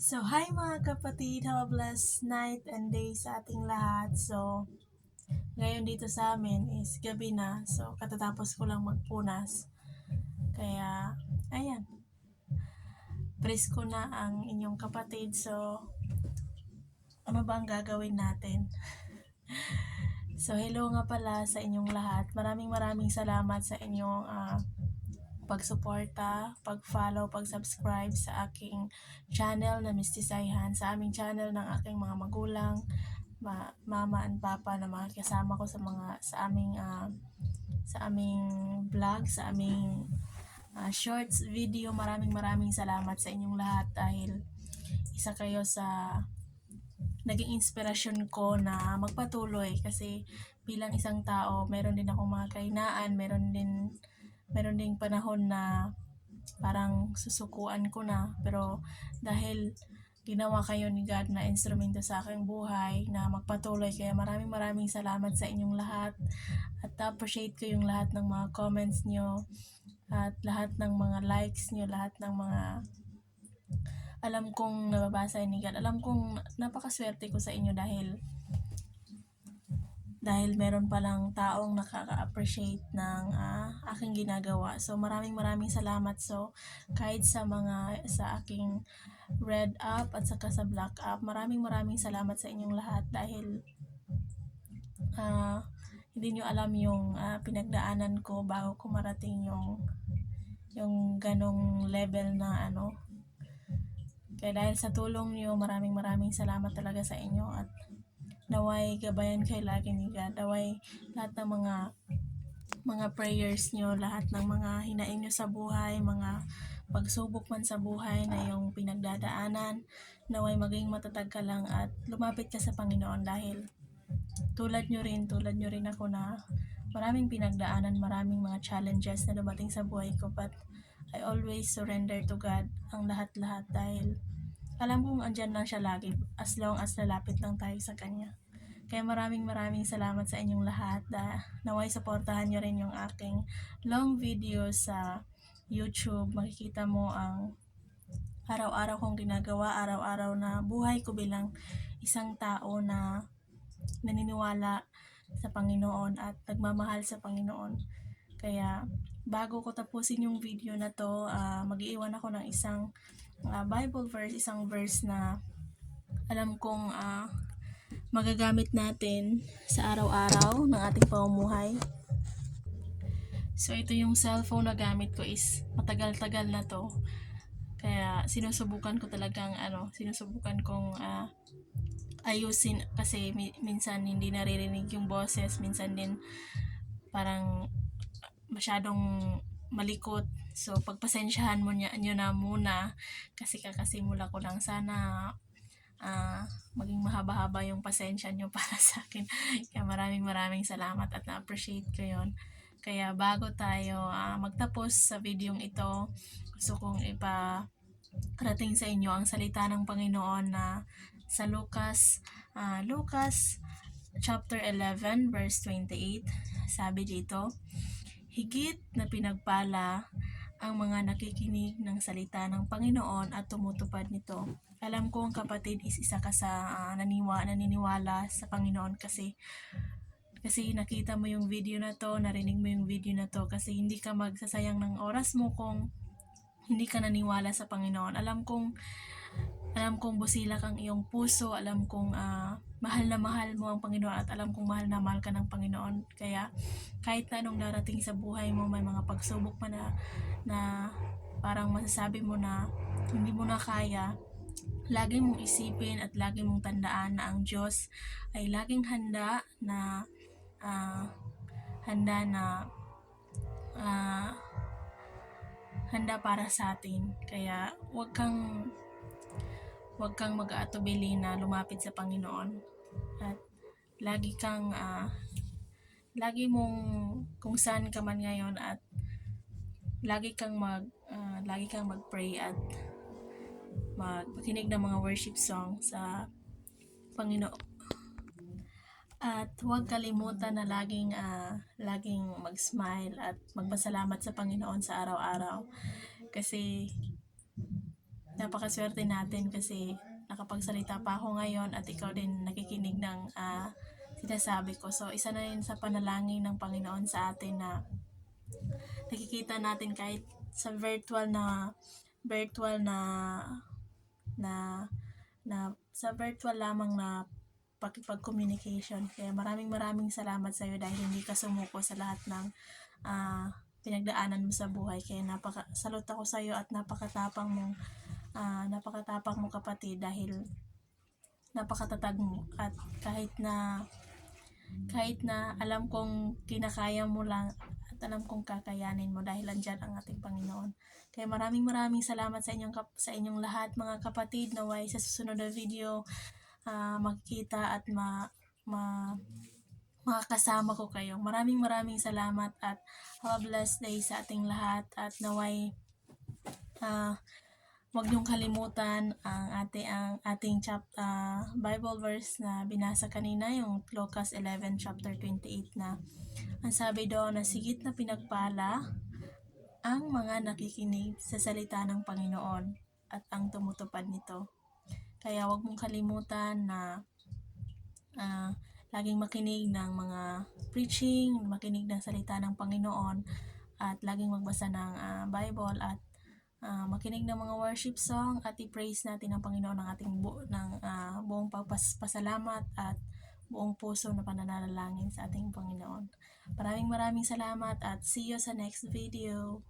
So, hi mga kapatid! Have a blessed night and day sa ating lahat. So, ngayon dito sa amin is gabi na. So, katatapos ko lang magpunas. Kaya, ayan. Presko na ang inyong kapatid. So, ano ba ang gagawin natin? So, hello nga pala sa inyong lahat. Maraming salamat sa inyong pagsuporta, pag-follow, pag-subscribe sa aking channel na Mistisayhan, sa aming channel ng aking mga magulang, mama and papa na mga kasama ko sa aming vlog, sa aming shorts video. Maraming salamat sa inyong lahat dahil isa kayo sa naging inspirasyon ko na magpatuloy, kasi bilang isang tao meron din akong mga kahinaan, meron ding panahon na parang susukuan ko na, pero dahil ginawa kayo ni God na instrumento sa aking buhay na magpatuloy, kaya maraming salamat sa inyong lahat at appreciate ko yung lahat ng mga comments nyo at lahat ng mga likes nyo, lahat ng mga alam kong nababasa ni God. Alam kong napakaswerte ko sa inyo dahil meron palang taong nakaka-appreciate ng aking ginagawa. So maraming salamat. So kahit sa aking red up at saka sa black up, maraming salamat sa inyong lahat dahil hindi nyo alam yung pinagdaanan ko bago ko marating yung ganong level na Kaya dahil sa tulong nyo, maraming salamat talaga sa inyo, at naway gabayan kayo lagi ni God. Naway lahat ng mga prayers nyo, lahat ng mga hinaing nyo sa buhay, mga pagsubok man sa buhay na yung pinagdadaanan, naway maging matatag ka lang at lumapit ka sa Panginoon, dahil tulad nyo rin ako na maraming pinagdaanan, maraming mga challenges na dumating sa buhay ko, but I always surrender to God ang lahat dahil alam kong andyan lang siya lagi as long as lalapit lang tayo sa Kanya. Kaya maraming salamat sa inyong lahat. Naway supportahan nyo rin yung aking long video sa YouTube. Makikita mo ang araw-araw kong ginagawa, araw-araw na buhay ko bilang isang tao na naniniwala sa Panginoon at nagmamahal sa Panginoon. Kaya bago ko tapusin yung video na to, mag-iwan ako ng isang Bible verse, isang verse na alam kong magagamit natin sa araw-araw ng ating pamumuhay. So ito yung cellphone na gamit ko, is matagal-tagal na to. Kaya sinusubukan kong ayusin, kasi minsan hindi naririnig yung boses, minsan din parang masyadong malikot. So pagpasensyahan nyo na muna, kasi kakasimula ko lang. Sana maging mahaba-haba yung pasensya nyo para sa akin. Kaya maraming salamat at na-appreciate ko yon. Kaya bago tayo magtapos sa videong ito, gusto kong iparating sa inyo ang salita ng Panginoon na sa Lucas chapter 11 verse 28. Sabi dito, higit na pinagpala ang mga nakikinig ng salita ng Panginoon at tumutupad nito. Alam ko ang kapatid is isa ka sa naniniwala sa Panginoon, kasi nakita mo yung video na to, narinig mo yung video na to, kasi hindi ka magsasayang ng oras mo kung hindi ka naniwala sa Panginoon. Alam kong busilak ang iyong puso, alam kong mahal na mahal mo ang Panginoon, at alam kong mahal na mahal ka ng Panginoon. Kaya kahit na anong darating sa buhay mo, may mga pagsubok pa na parang masasabi mo na hindi mo na kaya, lagi mong isipin at lagi mong tandaan na ang Diyos ay laging handa para sa atin. Kaya wag kang mag-aatubili na lumapit sa Panginoon, at lagi mong kung saan ka man ngayon, at lagi kang mag-pray at makinig ng mga worship song sa Panginoon. At huwag kalimutan na laging mag-smile at magpasalamat sa Panginoon sa araw-araw, kasi napakaswerte natin kasi nakapagsalita pa ako ngayon at ikaw din nakikinig ng sinasabi ko. So, isa na yun sa panalangin ng Panginoon sa atin na nakikita natin kahit sa virtual na sa virtual lamang na pakipag-communication. Kaya maraming salamat sa iyo dahil hindi ka sumuko sa lahat ng pinagdaanan mo sa buhay. Kaya salute ako sa iyo at napakatapang mo kapatid dahil napakatatag mo at kahit na alam kong kinakaya mo lang at alam kong kakayanin mo dahil andyan ang ating Panginoon. Kaya maraming salamat sa inyong lahat mga kapatid. Naway sa susunod na video makikita at makakasama ko kayo. Maraming salamat at have a blessed day sa ating lahat at naway huwag niyong kalimutan ang ating Bible verse na binasa kanina, yung Lucas 11 chapter 28 na ang sabi doon na sigit na pinagpala ang mga nakikinig sa salita ng Panginoon at ang tumutupad nito. Kaya huwag mong kalimutan na laging makinig ng mga preaching, makinig ng salita ng Panginoon at laging magbasa ng Bible at makinig ng mga worship song at i-praise natin ang Panginoon ng ating buong pasalamat at buong puso na pananalangin sa ating Panginoon. Maraming salamat at see you sa next video.